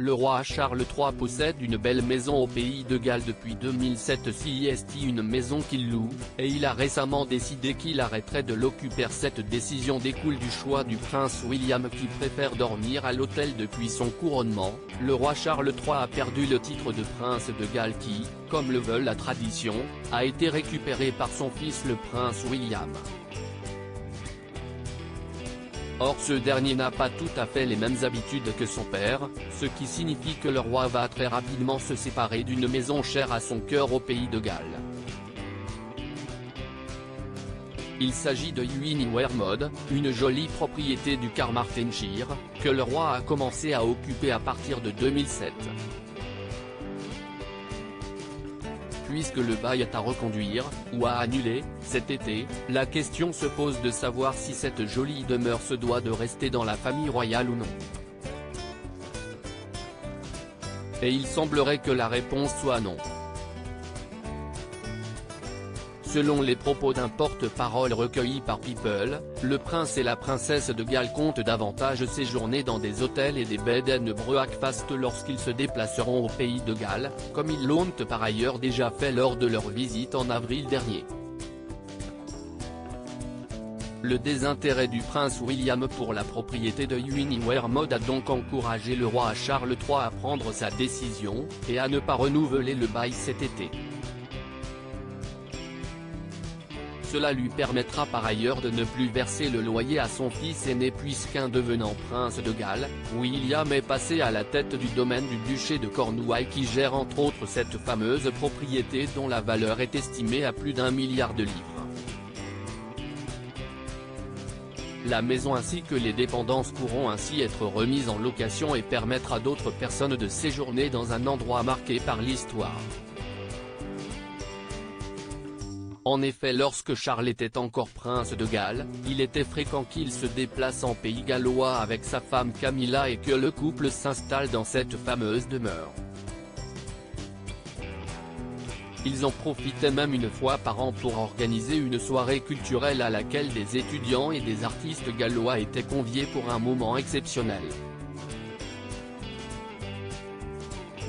Le roi Charles III possède une belle maison au pays de Galles depuis 2007, CIST, une maison qu'il loue, et il a récemment décidé qu'il arrêterait de l'occuper. Cette décision découle du choix du prince William qui préfère dormir à l'hôtel depuis son couronnement. Le roi Charles III a perdu le titre de prince de Galles qui, comme le veut la tradition, a été récupéré par son fils le prince William. Or ce dernier n'a pas tout à fait les mêmes habitudes que son père, ce qui signifie que le roi va très rapidement se séparer d'une maison chère à son cœur au pays de Galles. Il s'agit de Ewing-in-Wermode, une jolie propriété du Carmarthenshire, que le roi a commencé à occuper à partir de 2007. Puisque le bail est à reconduire, ou à annuler, cet été, la question se pose de savoir si cette jolie demeure se doit de rester dans la famille royale ou non. Et il semblerait que la réponse soit non. Selon les propos d'un porte-parole recueilli par People, le prince et la princesse de Galles comptent davantage séjourner dans des hôtels et des bed and breakfast lorsqu'ils se déplaceront au pays de Galles, comme ils l'ont par ailleurs déjà fait lors de leur visite en avril dernier. Le désintérêt du prince William pour la propriété de Ewing-in-Wermode a donc encouragé le roi Charles III à prendre sa décision, et à ne pas renouveler le bail cet été. Cela lui permettra par ailleurs de ne plus verser le loyer à son fils aîné puisqu'en devenant prince de Galles, William est passé à la tête du domaine du duché de Cornouailles qui gère entre autres cette fameuse propriété dont la valeur est estimée à plus d'1 milliard de livres. La maison ainsi que les dépendances pourront ainsi être remises en location et permettre à d'autres personnes de séjourner dans un endroit marqué par l'histoire. En effet, lorsque Charles était encore prince de Galles, il était fréquent qu'il se déplace en pays gallois avec sa femme Camilla et que le couple s'installe dans cette fameuse demeure. Ils en profitaient même une fois par an pour organiser une soirée culturelle à laquelle des étudiants et des artistes gallois étaient conviés pour un moment exceptionnel.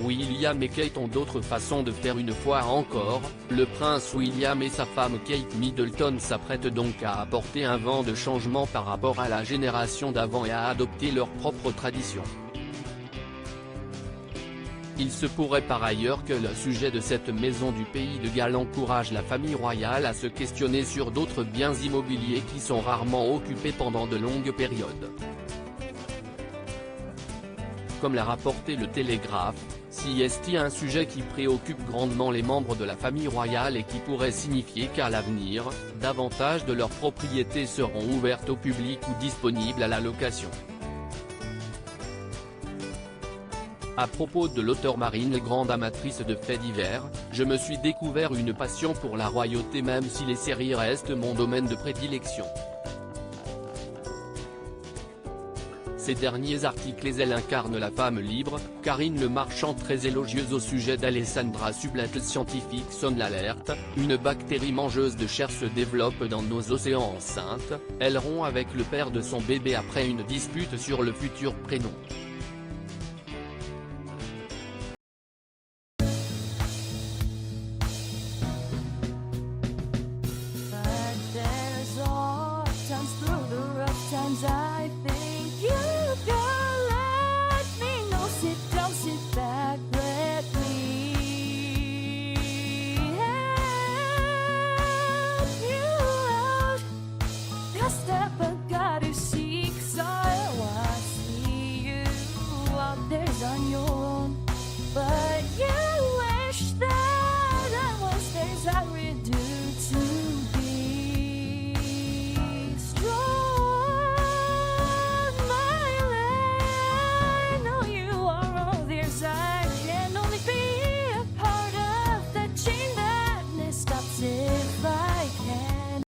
William et Kate ont d'autres façons de faire une fois encore. Le prince William et sa femme Kate Middleton s'apprêtent donc à apporter un vent de changement par rapport à la génération d'avant et à adopter leurs propres traditions. Il se pourrait par ailleurs que le sujet de cette maison du pays de Galles encourage la famille royale à se questionner sur d'autres biens immobiliers qui sont rarement occupés pendant de longues périodes. Comme l'a rapporté le Télégraphe, CIST, un sujet qui préoccupe grandement les membres de la famille royale et qui pourrait signifier qu'à l'avenir, davantage de leurs propriétés seront ouvertes au public ou disponibles à la location. À propos de l'auteure Marine, grande amatrice de faits divers, je me suis découvert une passion pour la royauté même si les séries restent mon domaine de prédilection. Ces derniers articles et elle incarne la femme libre. Karine Le Marchand très élogieuse au sujet d'Alessandra Sublet. Scientifique sonne l'alerte, une bactérie mangeuse de chair se développe dans nos océans enceintes, elle rompt avec le père de son bébé après une dispute sur le futur prénom. On your